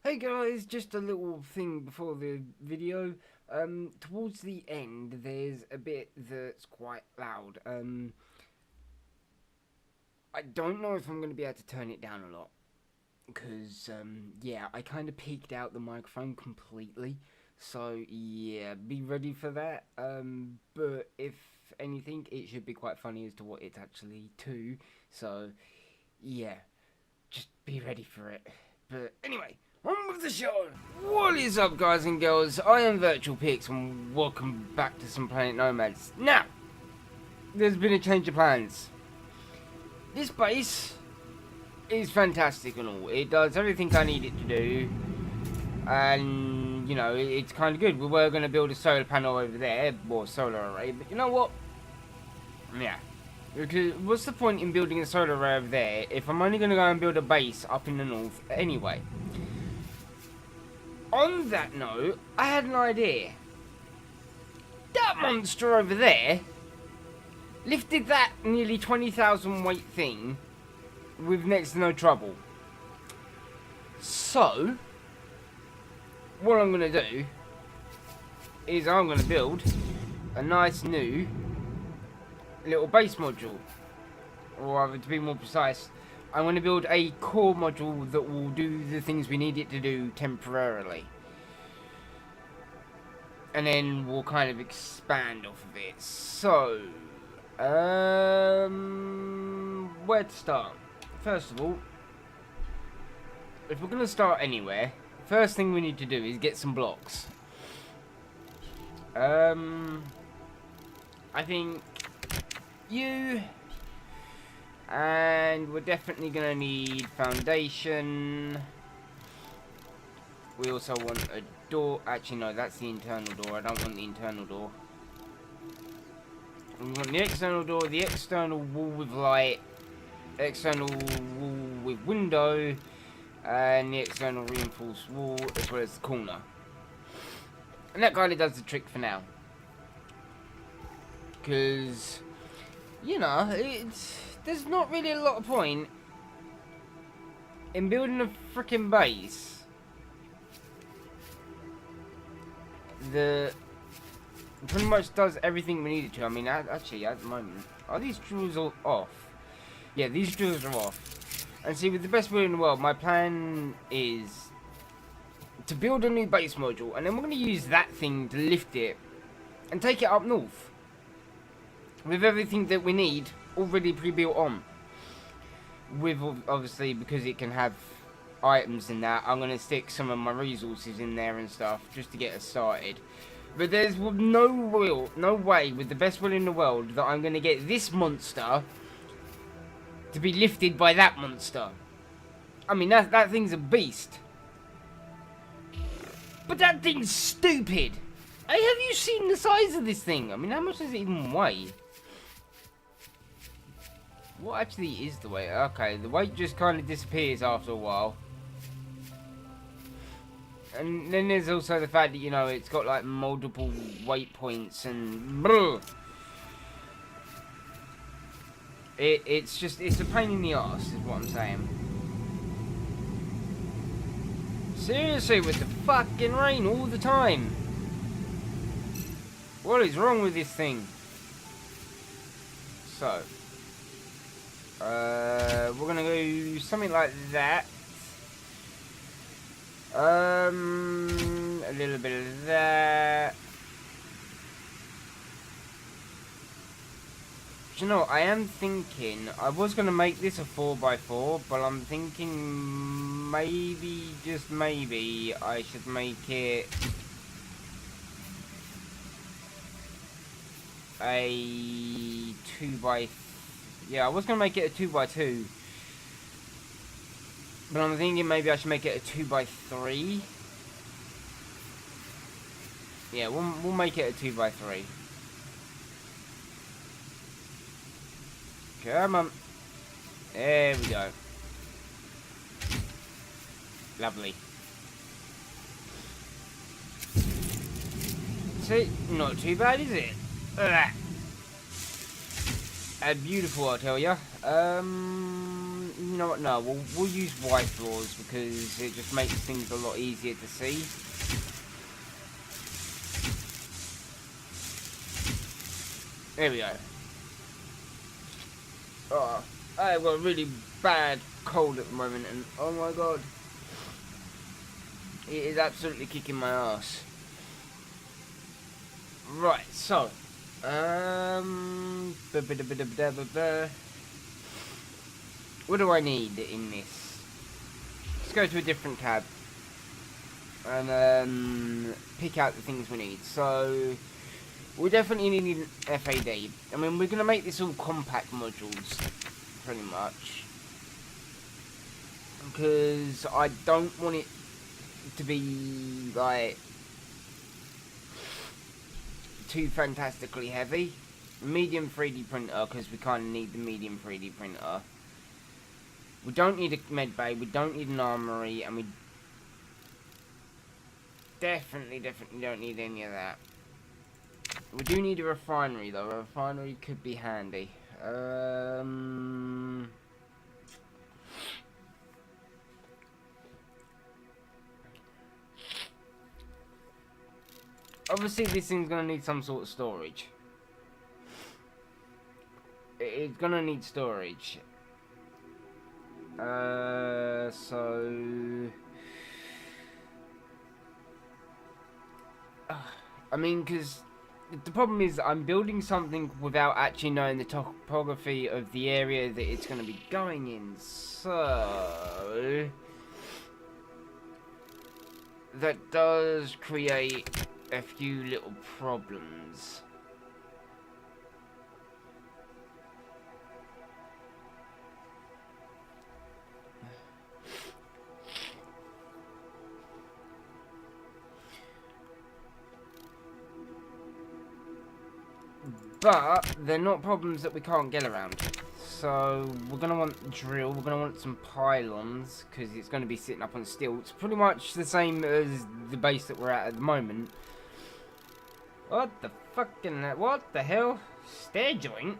Hey guys, just a little thing before the video. Towards the end, there's a bit that's quite loud. I don't know if I'm going to be able to turn it down a lot. Because, yeah, I kind of peaked out the microphone completely. So, yeah, be ready for that. But if anything, it should be quite funny as to what it's actually to. So, yeah, just be ready for it. But anyway, on with the show! What is up, guys and girls? I am Virtual Pix and welcome back to some Planet Nomads. Now, there's been a change of plans. This base is fantastic and all. It does everything I need it to do. And, you know, it's kind of good. We were going to build a solar panel over there, or solar array, but you know what? Yeah. Because what's the point in building a solar array over there if I'm only going to go and build a base up in the north anyway? On that note, I had an idea. That monster over there lifted that nearly 20,000 weight thing with next to no trouble. So, what I'm going to do is I'm going to build a nice new little base module. Or rather, to be more precise, I'm going to build a core module that will do the things we need it to do temporarily. And then we'll kind of expand off of it. So, where to start? First of all, if we're going to start anywhere, first thing we need to do is get some blocks. I think you... And we're definitely going to need foundation. We also want a door. Actually, no, that's the internal door. I don't want the internal door. We want the external door, the external wall with light, external wall with window, and the external reinforced wall, as well as the corner. And that kind of does the trick for now. Because, you know, there's not really a lot of point in building a freaking base that pretty much does everything we need it to. I mean, actually, at the moment, are these drills all off? Yeah, these drills are off. And see, with the best will in the world, my plan is to build a new base module, and then we're going to use that thing to lift it and take it up north with everything that we need already pre-built on. With, obviously, because it can have items in that, I'm going to stick some of my resources in there and stuff just to get us started. But there's no way with the best will in the world that I'm going to get this monster to be lifted by that monster. I mean, that thing's a beast. But that thing's stupid. Hey, have you seen the size of this thing? I mean, how much does it even weigh? What actually is the weight? Okay, the weight just kind of disappears after a while. And then there's also the fact that, you know, it's got like multiple weight points and... It's a pain in the arse, is what I'm saying. Seriously, with the fucking rain all the time. What is wrong with this thing? So... we're gonna go something like that. A little bit of that. Do you know, I am thinking, I was gonna make this a 4x4, but I'm thinking maybe, just maybe, I should make it a 2x3. Yeah, I was going to make it a 2x2. But I'm thinking maybe I should make it a 2x3. Yeah, we'll make it a 2x3. Come on. There we go. Lovely. See, not too bad, is it? Beautiful, I'll tell ya. You know what? No, we'll use white floors because it just makes things a lot easier to see. There we go. Oh, I've got a really bad cold at the moment, and oh my god, it is absolutely kicking my ass. Right, so, what do I need in this? Let's go to a different tab and pick out the things we need. So, we definitely need an FAD. I mean, we're going to make this all compact modules, pretty much. Because I don't want it to be, like, too fantastically heavy. Medium 3D printer, because we kind of need the medium 3D printer. We don't need a med bay, we don't need an armory, and we definitely don't need any of that. We do need a refinery though. A refinery could be handy. Obviously this thing's gonna need some sort of storage. It's gonna need storage. I mean, because the problem is I'm building something without actually knowing the topography of the area that it's going to be going in, so that does create a few little problems. But they're not problems that we can't get around. So we're going to want drill, we're going to want some pylons, because it's going to be sitting up on stilts. Pretty much the same as the base that we're at the moment. What the fucking... what the hell? Stair joint?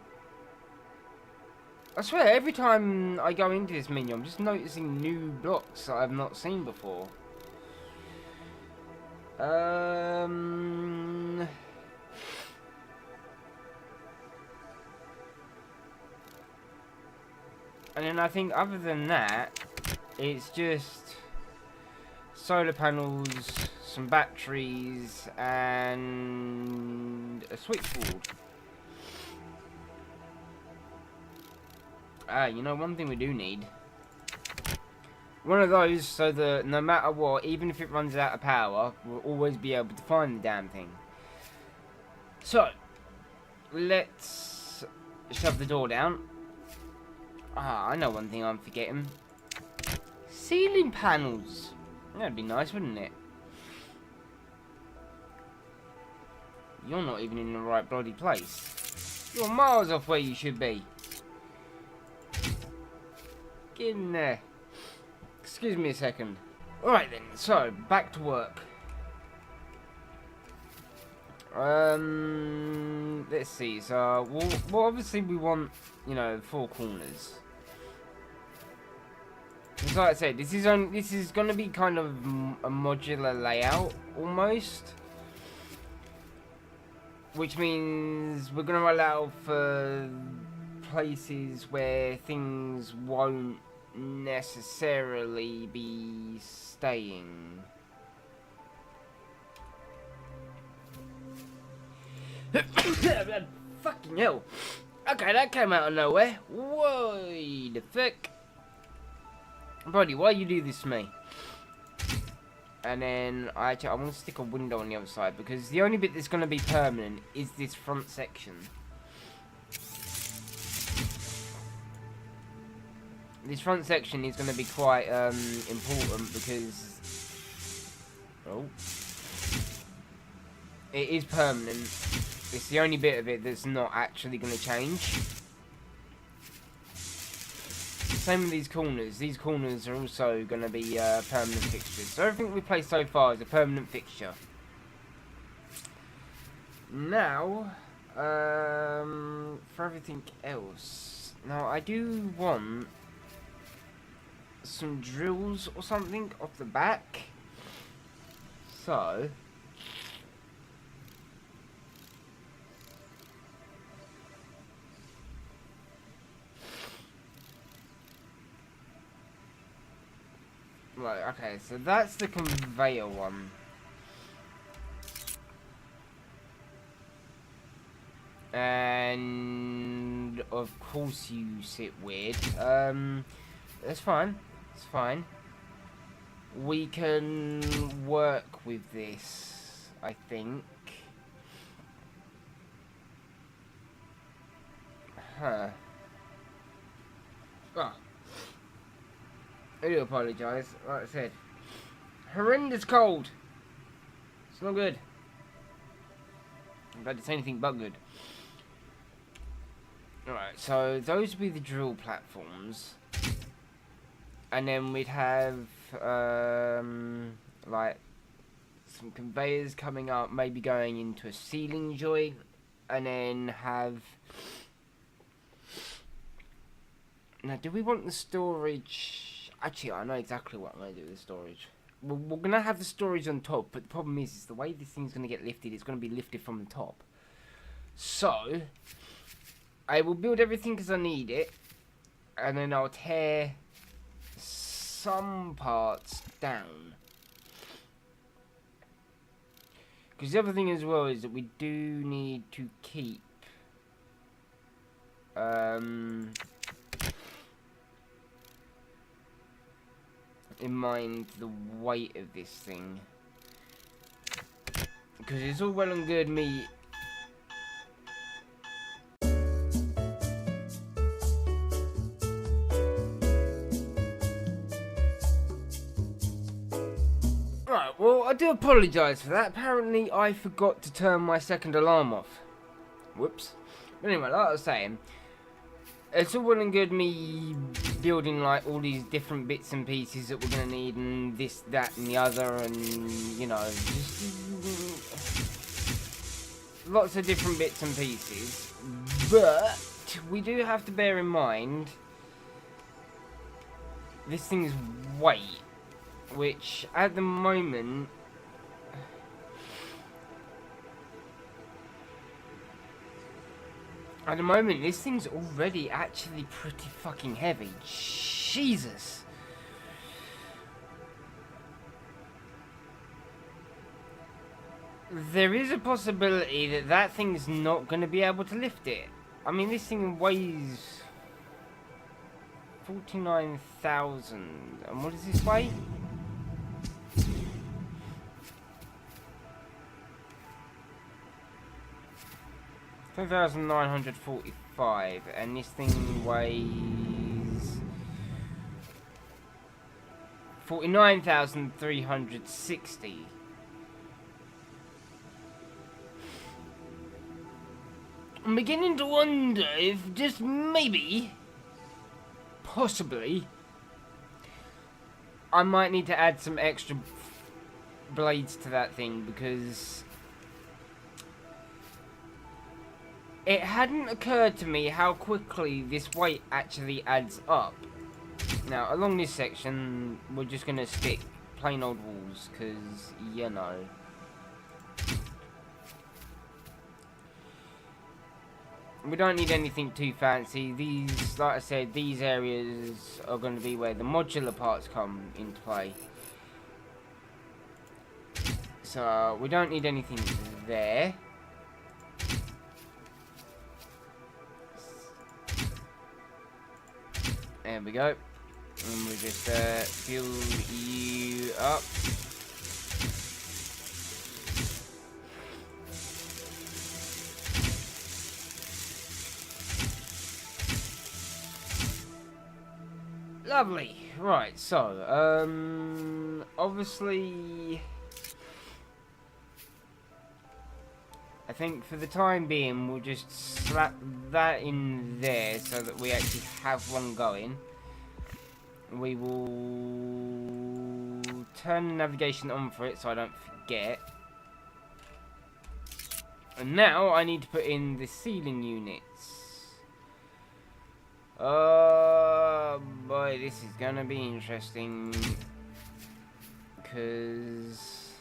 I swear, every time I go into this menu, I'm just noticing new blocks that I've not seen before. And then I think other than that, it's just solar panels, some batteries, and a switchboard. You know, one thing we do need. One of those so that no matter what, even if it runs out of power, we'll always be able to find the damn thing. So, let's shove the door down. Ah, I know one thing I'm forgetting. Ceiling panels. That'd be nice, wouldn't it? You're not even in the right bloody place. You're miles off where you should be. Get in there. Excuse me a second. Alright then, so, back to work. Let's see, so, well obviously we want, you know, 4 corners. As like I said, this is going to be kind of a modular layout, almost. Which means we're going to allow for places where things won't necessarily be staying. Fucking hell. Okay, that came out of nowhere. Whoa, the fuck? Brody, why you do this to me? And then I want to stick a window on the other side because the only bit that's going to be permanent is this front section. This front section is going to be quite important because it is permanent. It's the only bit of it that's not actually going to change. Same with these corners. These corners are also going to be permanent fixtures. So everything we play so far is a permanent fixture. Now, for everything else. Now, I do want some drills or something off the back. So right, okay, so that's the conveyor one. And of course you sit weird. That's fine. It's fine. We can work with this, I think. Huh. Oh. I do apologise. Like I said, horrendous cold. It's not good. In fact, it's anything but good. Alright, so those would be the drill platforms. And then we'd have, like, some conveyors coming up, maybe going into a ceiling joint. And then have... Now, do we want the storage... Actually, I know exactly what I'm going to do with the storage. We're going to have the storage on top, but the problem is the way this thing's going to get lifted, it's going to be lifted from the top. So... I will build everything as I need it, and then I'll tear some parts down. Because the other thing as well is that we do need to keep in mind the weight of this thing. Because it's all well and good me... Well, I do apologise for that. Apparently, I forgot to turn my second alarm off. Whoops. But anyway, like I was saying, it's all well and good me building like all these different bits and pieces that we're going to need, and this, that, and the other, and, you know, just lots of different bits and pieces. But we do have to bear in mind this thing's weight. Which, at the moment... At the moment, this thing's already actually pretty fucking heavy. Jesus! There is a possibility that that thing's not going to be able to lift it. I mean, this thing weighs... 49,000. And what does this weigh? 10,945, and this thing weighs 49,360. I'm beginning to wonder if just maybe, possibly, I might need to add some extra blades to that thing, because it hadn't occurred to me how quickly this weight actually adds up. Now, along this section, we're just going to stick plain old walls, because, you know. We don't need anything too fancy. These, like I said, these areas are going to be where the modular parts come into play. So, we don't need anything there. There we go. And we just fill you up. Lovely. Right, so, obviously, I think for the time being, we'll just slap that in there so that we actually have one going. We will turn the navigation on for it so I don't forget. And now I need to put in the ceiling units. Oh boy, this is gonna be interesting. Cause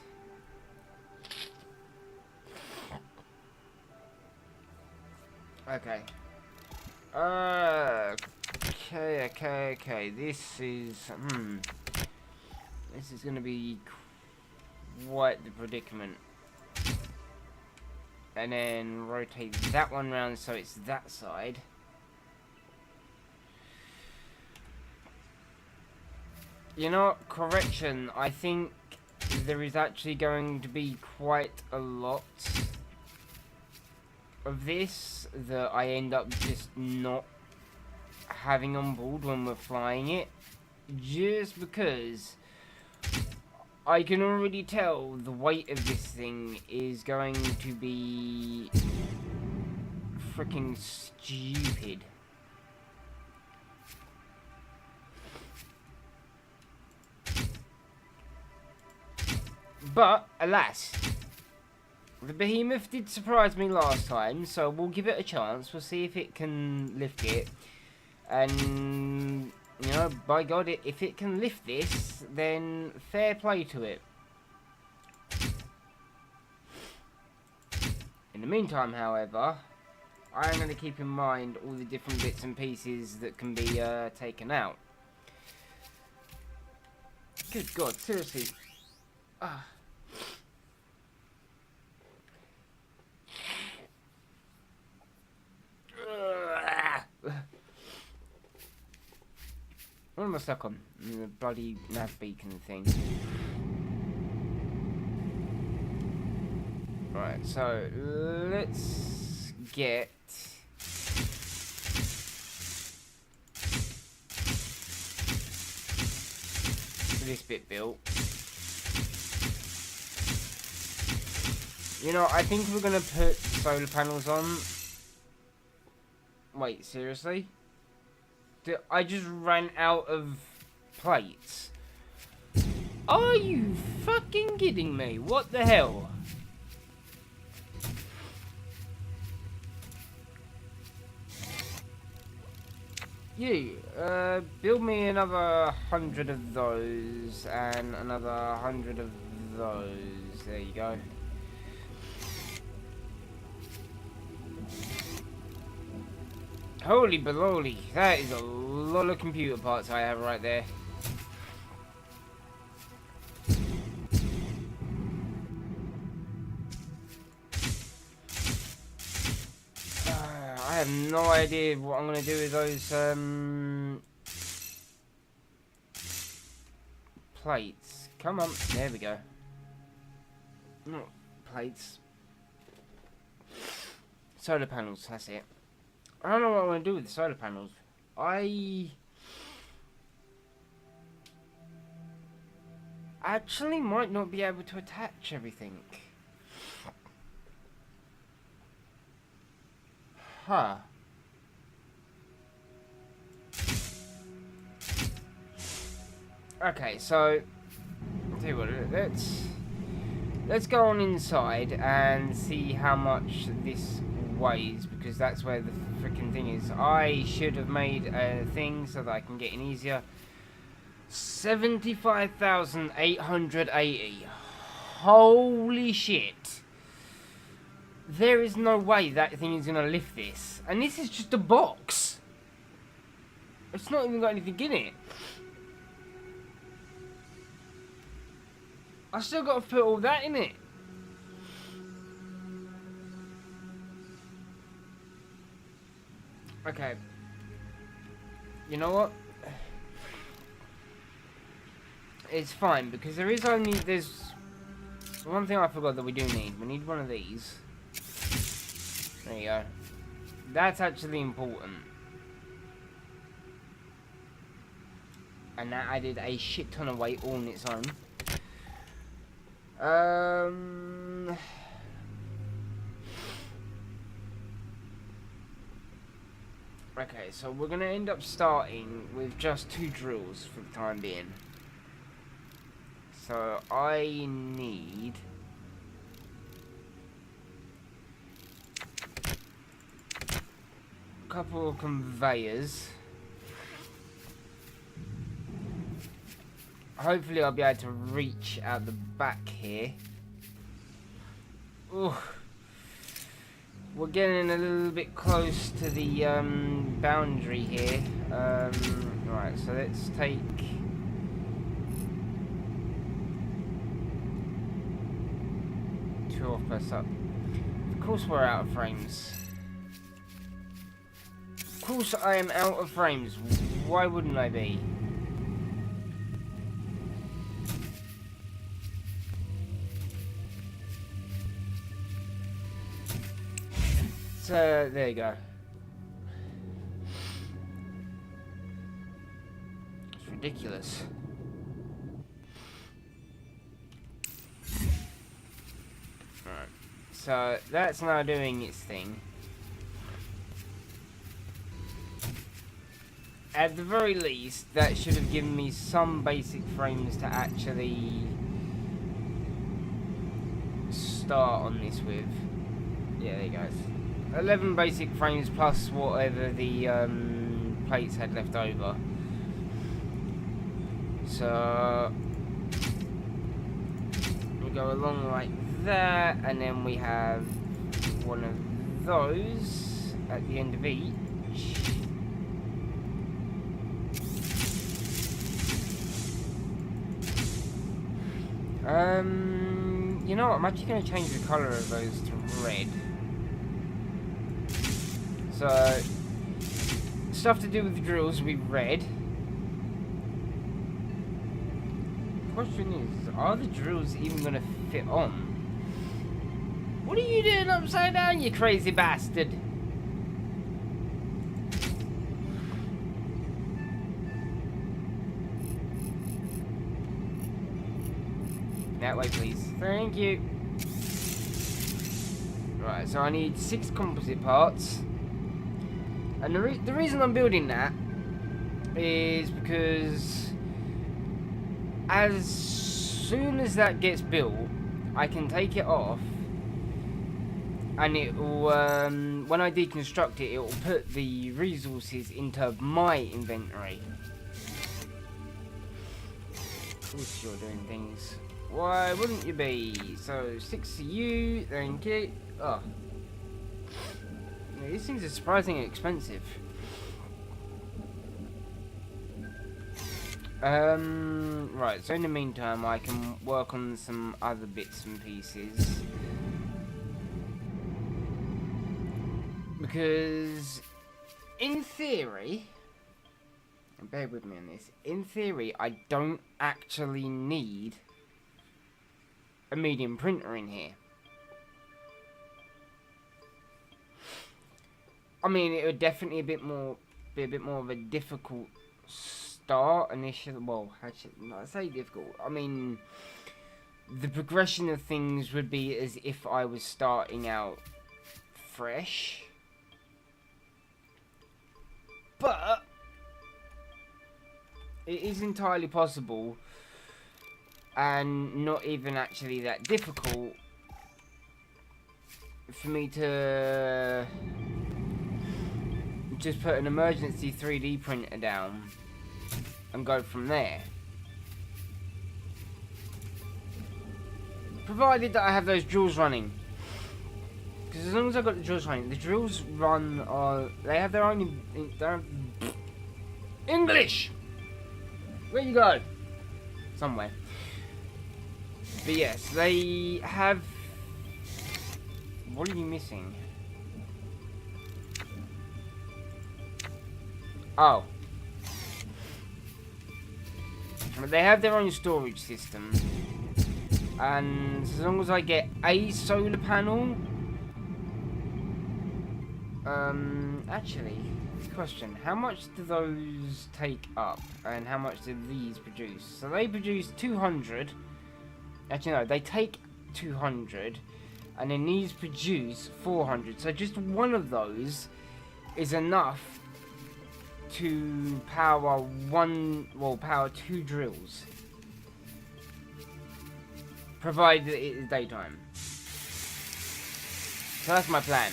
okay. Okay. This is This is gonna be quite the predicament. And then rotate that one round so it's that side. You know, correction, I think there is actually going to be quite a lot of this that I end up just not having on board when we're flying it. Just because I can already tell the weight of this thing is going to be freaking stupid. But, alas, the behemoth did surprise me last time, so we'll give it a chance. We'll see if it can lift it. And, you know, by God, if it can lift this, then fair play to it. In the meantime, however, I am going to keep in mind all the different bits and pieces that can be taken out. Good God, seriously. Ah. What am I stuck on? The bloody nav beacon thing. Right, so let's get this bit built. You know, I think we're gonna put solar panels on. Wait, seriously? I just ran out of plates. Are you fucking kidding me? What the hell? You, build me another 100 of those and another 100 of those. There you go. Holy baloney, that is a lot of computer parts I have right there. I have no idea what I'm going to do with those plates. Come on, there we go. Not plates. Solar panels, that's it. I don't know what I want to do with the solar panels. I actually might not be able to attach everything. Huh. Okay, so I'll tell you what, let's go on inside and see how much this weighs, because that's where the freaking thing is. I should have made a thing so that I can get in easier. 75,880. Holy shit. There is no way that thing is going to lift this. And this is just a box. It's not even got anything in it. I still got to put all that in it. Okay. You know what? It's fine, because there's one thing I forgot that we do need. We need one of these. There you go. That's actually important. And that added a shit ton of weight all on its own. Okay, so we're going to end up starting with just 2 drills for the time being. So I need a couple of conveyors. hopefully I'll be able to reach out the back here. Ooh. We're getting a little bit close to the boundary here. Right, so let's take... two off plus up. Of course we're out of frames. Of course I am out of frames. Why wouldn't I be? So, there you go. It's ridiculous. Alright. So, that's now doing its thing. At the very least, that should have given me some basic frames to actually start on this with. Yeah, there you go. 11 basic frames plus whatever the plates had left over. So we go along like that, and then we have one of those at the end of each. You know what? I'm actually going to change the colour of those to red. So, stuff to do with the drills will be red. Question is, are the drills even going to fit on? What are you doing upside down, you crazy bastard? That way, please. Thank you. Right, so I need 6 composite parts. And the reason I'm building that is because as soon as that gets built, I can take it off, and it will, when I deconstruct it, it will put the resources into my inventory. Of course you're doing things. Why wouldn't you be? So 6 to you, thank you. Oh. Yeah, these things are surprisingly expensive. Right, so in the meantime I can work on some other bits and pieces. Because in theory, and bear with me on this, in theory I don't actually need a medium printer in here. I mean, it would definitely be a bit more of a difficult start initially. Well, actually, not say difficult. I mean, the progression of things would be as if I was starting out fresh. But it is entirely possible, and not even actually that difficult, for me to just put an emergency 3D printer down and go from there. Provided that I have those drills running. Because as long as I've got the drills running, the drills run on... They have their own... English! Where you go? Somewhere. But yes, they have... What are you missing? Oh. They have their own storage system. And as long as I get a solar panel... actually, question. How much do those take up? And how much do these produce? So they produce 200. Actually, no, they take 200. And then these produce 400. So just one of those is enough to power power 2 drills. Provided it is daytime. So that's my plan.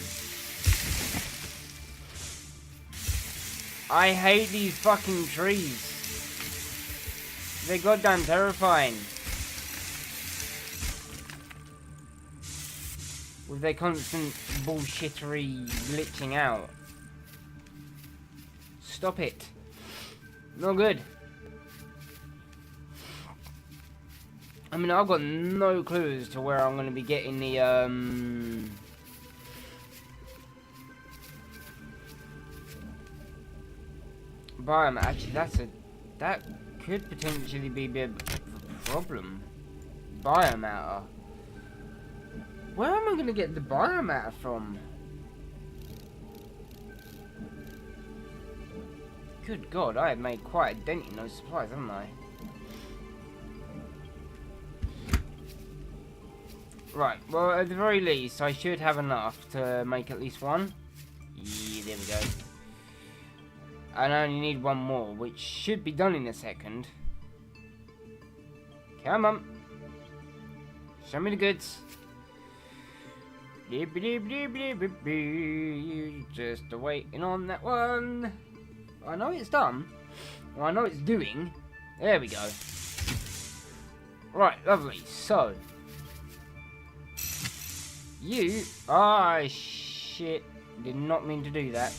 I hate these fucking trees. They're goddamn terrifying. With their constant bullshittery glitching out. Stop it. No good. I mean, I've got no clue as to where I'm going to be getting the, biome. Actually, that could potentially be a bit of a problem. Biomatter. Where am I going to get the biomatter from? Good God, I have made quite a dent in those supplies, haven't I? Right, well, at the very least, I should have enough to make at least one. Yeah, there we go. And I only need one more, which should be done in a second. Come on. Show me the goods. Just waiting on that one. I know it's done. Well, I know it's doing. There we go. Right, lovely. So. You. Ah, shit. Did not mean to do that.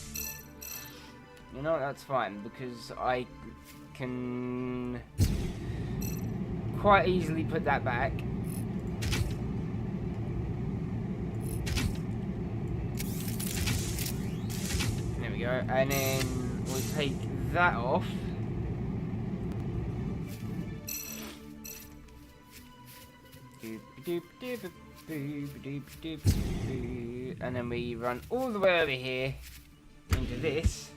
You know, that's fine, because I can quite easily put that back. There we go, and then we'll take that off. And then we run all the way over here into this.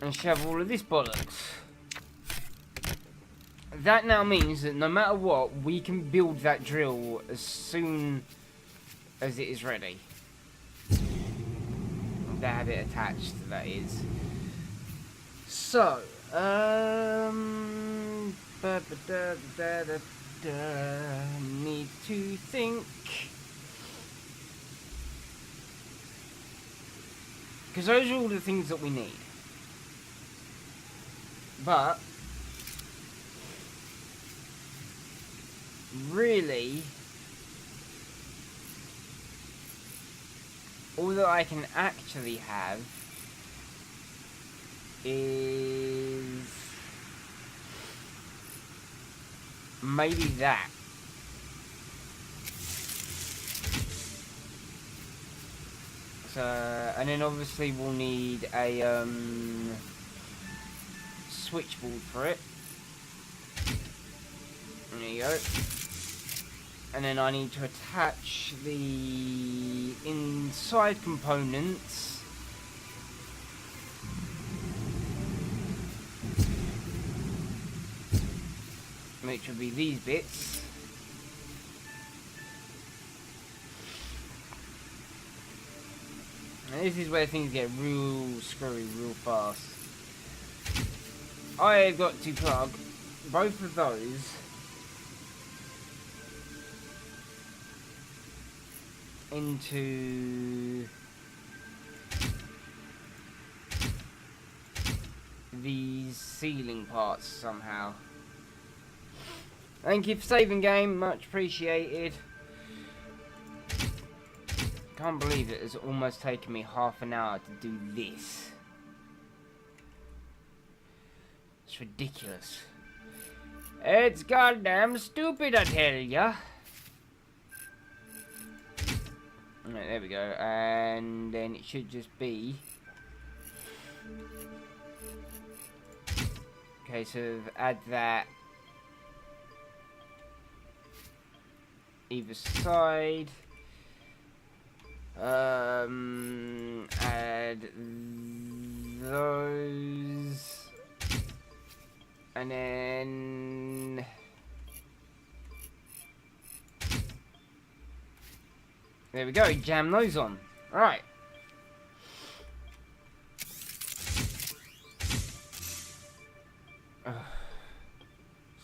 And shove all of this bollocks. That now means that no matter what, we can build that drill as soon as it is ready. They have it attached, that is. So, need to think. Because those are all the things that we need. But really, all that I can actually have is maybe that. So, and then obviously we'll need a switchboard for it. There you go. And then I need to attach the inside components. Which will be these bits. And this is where things get real screwy real fast. I've got to plug both of those into these ceiling parts somehow. Thank you for saving, game, much appreciated. Can't believe it has almost taken me half an hour to do this. It's ridiculous. It's goddamn stupid, I tell ya. Right, there we go, and then it should just be. Okay, so add that either side. Add those, and then there we go, jam those on. Right.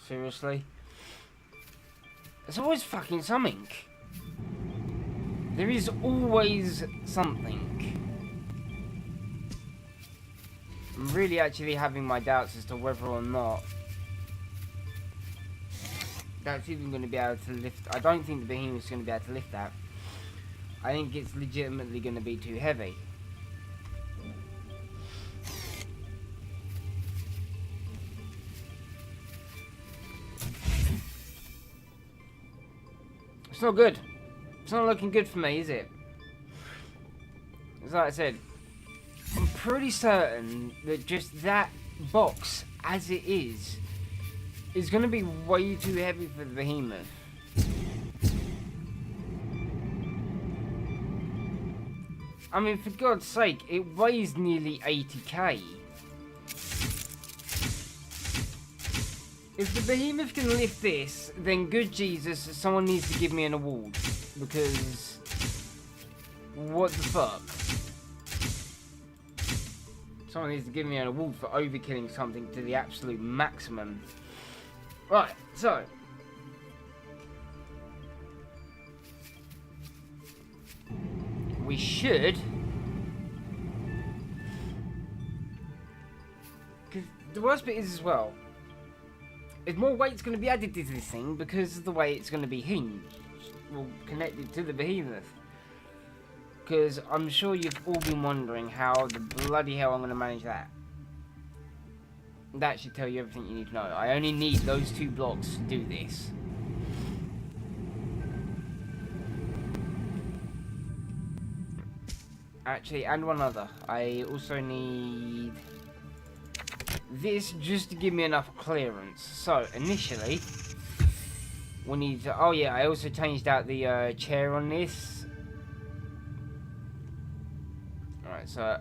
Seriously? There's always fucking something. There is always something. I'm really actually having my doubts as to whether or not that's even going to be able to lift. I don't think the behemoth's going to be able to lift that. I think it's legitimately going to be too heavy. It's not good. It's not looking good for me, is it? As like I said, I'm pretty certain that just that box, as it is going to be way too heavy for the behemoth. I mean, for God's sake, it weighs nearly 80k. If the behemoth can lift this, then good Jesus, someone needs to give me an award. Because, what the fuck? Someone needs to give me an award for overkilling something to the absolute maximum. Right, so. We should. Because the worst bit is as well, is more weight's going to be added to this thing because of the way it's going to be hinged. Well, connected to the behemoth. Because I'm sure you've all been wondering how the bloody hell I'm going to manage that. That should tell you everything you need to know. I only need those 2 blocks to do this. Actually, and one other. I also need this just to give me enough clearance. So, initially, we need to... Oh yeah, I also changed out the chair on this. Alright, so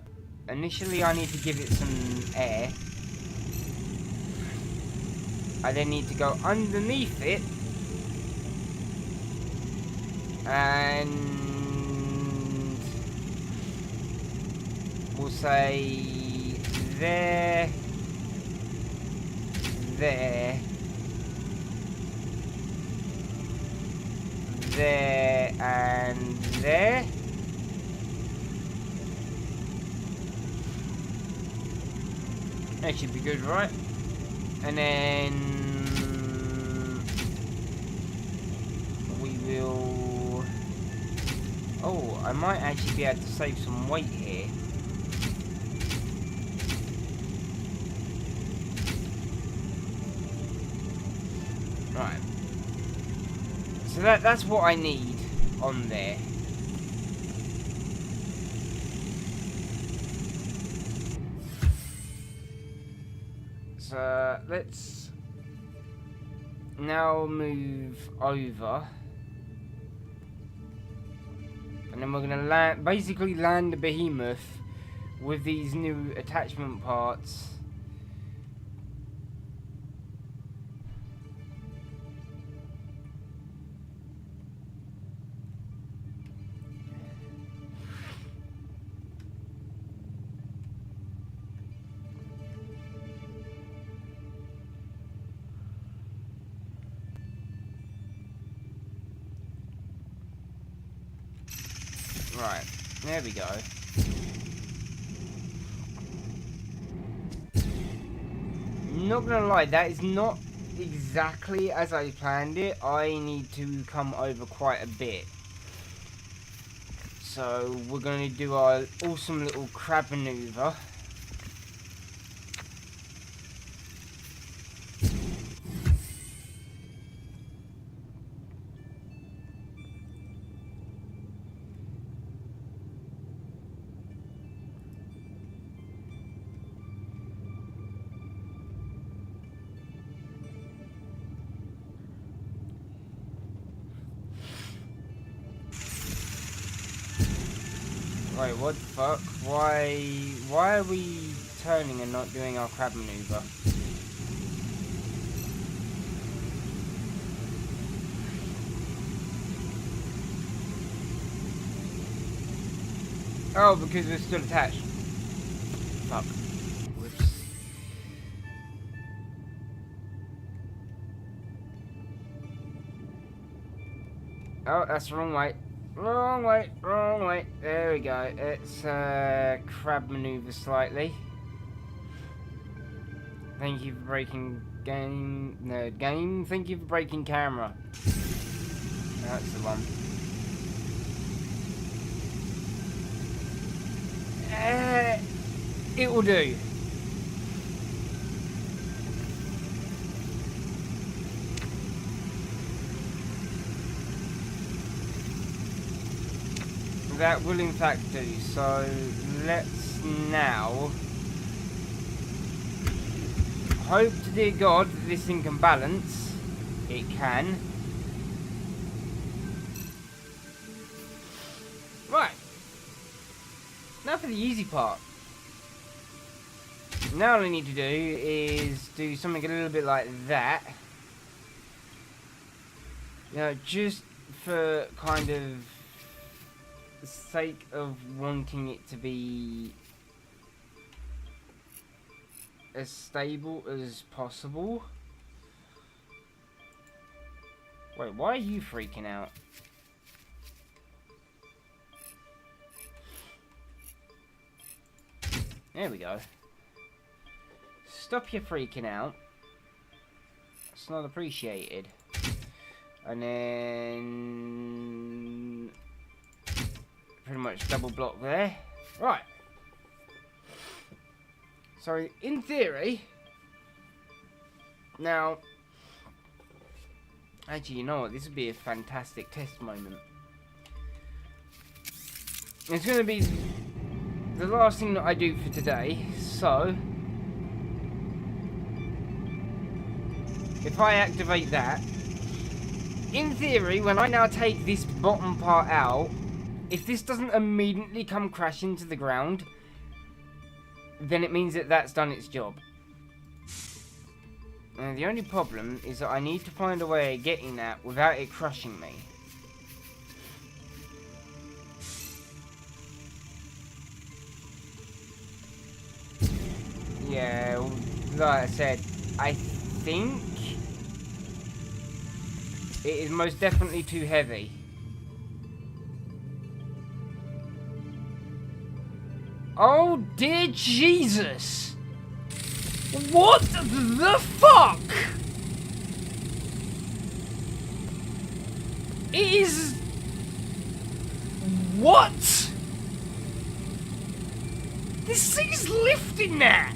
initially I need to give it some air. I then need to go underneath it. And we'll say there, there, there, and there. That should be good, right? And then we will... Oh, I might actually be able to save some weight here. Right. So that's what I need on there. So let's now move over. And then we're gonna basically land the behemoth with these new attachment parts. Right, there we go. Not gonna lie, that is not exactly as I planned it. I need to come over quite a bit. So we're gonna do our awesome little crab maneuver. Wait, what the fuck? Why are we turning and not doing our crab maneuver? Oh, because we're still attached. Fuck. Whoops. Oh, that's the wrong way. Wrong way, wrong way. There we go. It's crab maneuver slightly. Thank you for breaking game. No, game. Thank you for breaking camera. That's the one. It will do. That will in fact do. So let's now hope to dear God that this thing can balance. It can. Right. Now for the easy part. Now all I need to do is do something a little bit like that. You know, just for kind of the sake of wanting it to be as stable as possible. Wait, why are you freaking out? There we go. Stop your freaking out. It's not appreciated. And then pretty much double block there. Right. So in theory, now actually, you know what? This would be a fantastic test moment. It's going to be the last thing that I do for today. So if I activate that, in theory, when I now take this bottom part out, if this doesn't immediately come crashing to the ground, then it means that that's done its job. And the only problem is that I need to find a way of getting that without it crushing me. Yeah, like I said, I think it is most definitely too heavy. Oh dear Jesus! What the fuck? It is... What? This thing's lifting that!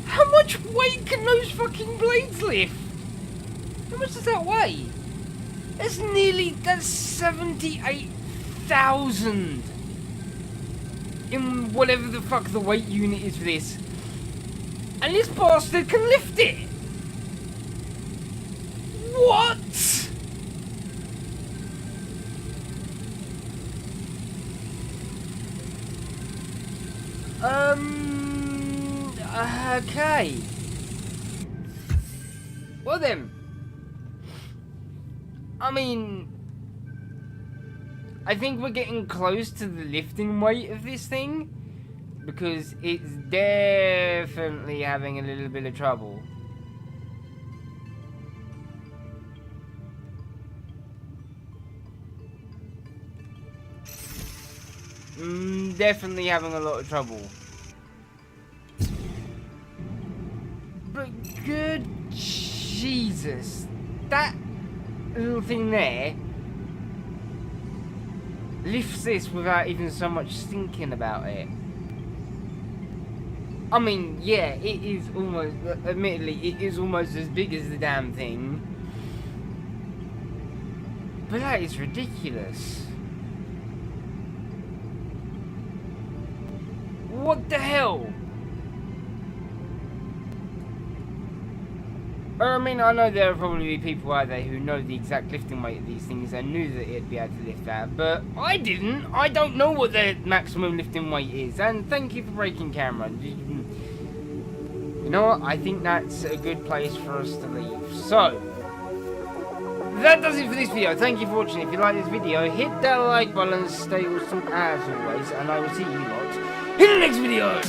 How much weight can those fucking blades lift? How much does that weigh? That's 78,000 in whatever the fuck the weight unit is for this. And this bastard can lift it! What? Okay. Well then. I mean, I think we're getting close to the lifting weight of this thing, because it's definitely having a little bit of trouble. Definitely having a lot of trouble. But good Jesus, that little thing there lifts this without even so much thinking about it. I mean, yeah, it is almost, admittedly, it is almost as big as the damn thing. But that is ridiculous. What the hell? I mean, I know there will probably be people out there who know the exact lifting weight of these things and knew that it'd be able to lift that, but I didn't. I don't know what the maximum lifting weight is, and thank you for breaking camera. You know what? I think that's a good place for us to leave. So, that does it for this video. Thank you for watching. If you like this video, hit that like button, stay awesome as always, and I will see you lot in the next video.